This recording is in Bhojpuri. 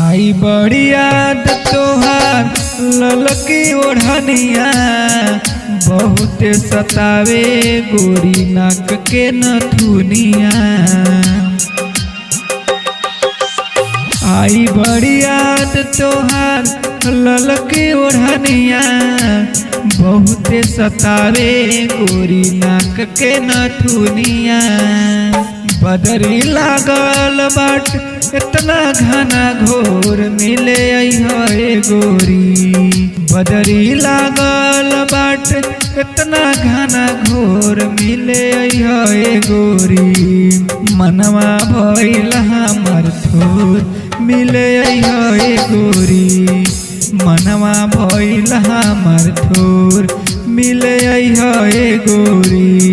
आई बड़ी याद तोहार ललकी ओढ़निया बहुत सतावे गोरी नाक के नथुनिया। आई बड़ी याद तोहार ललकी ओढ़निया बहुत सतावे गोरी नाक के नथुनिया। बदरी लागल बाट इतना घना घोर मिले है गोरी। बदरी लागल बाट इतना घना घोर मिले है गोरी। मनवा भइल हमर थोर मिले है गोरी। मनवा भइल हमर थोर मिले है गोरी।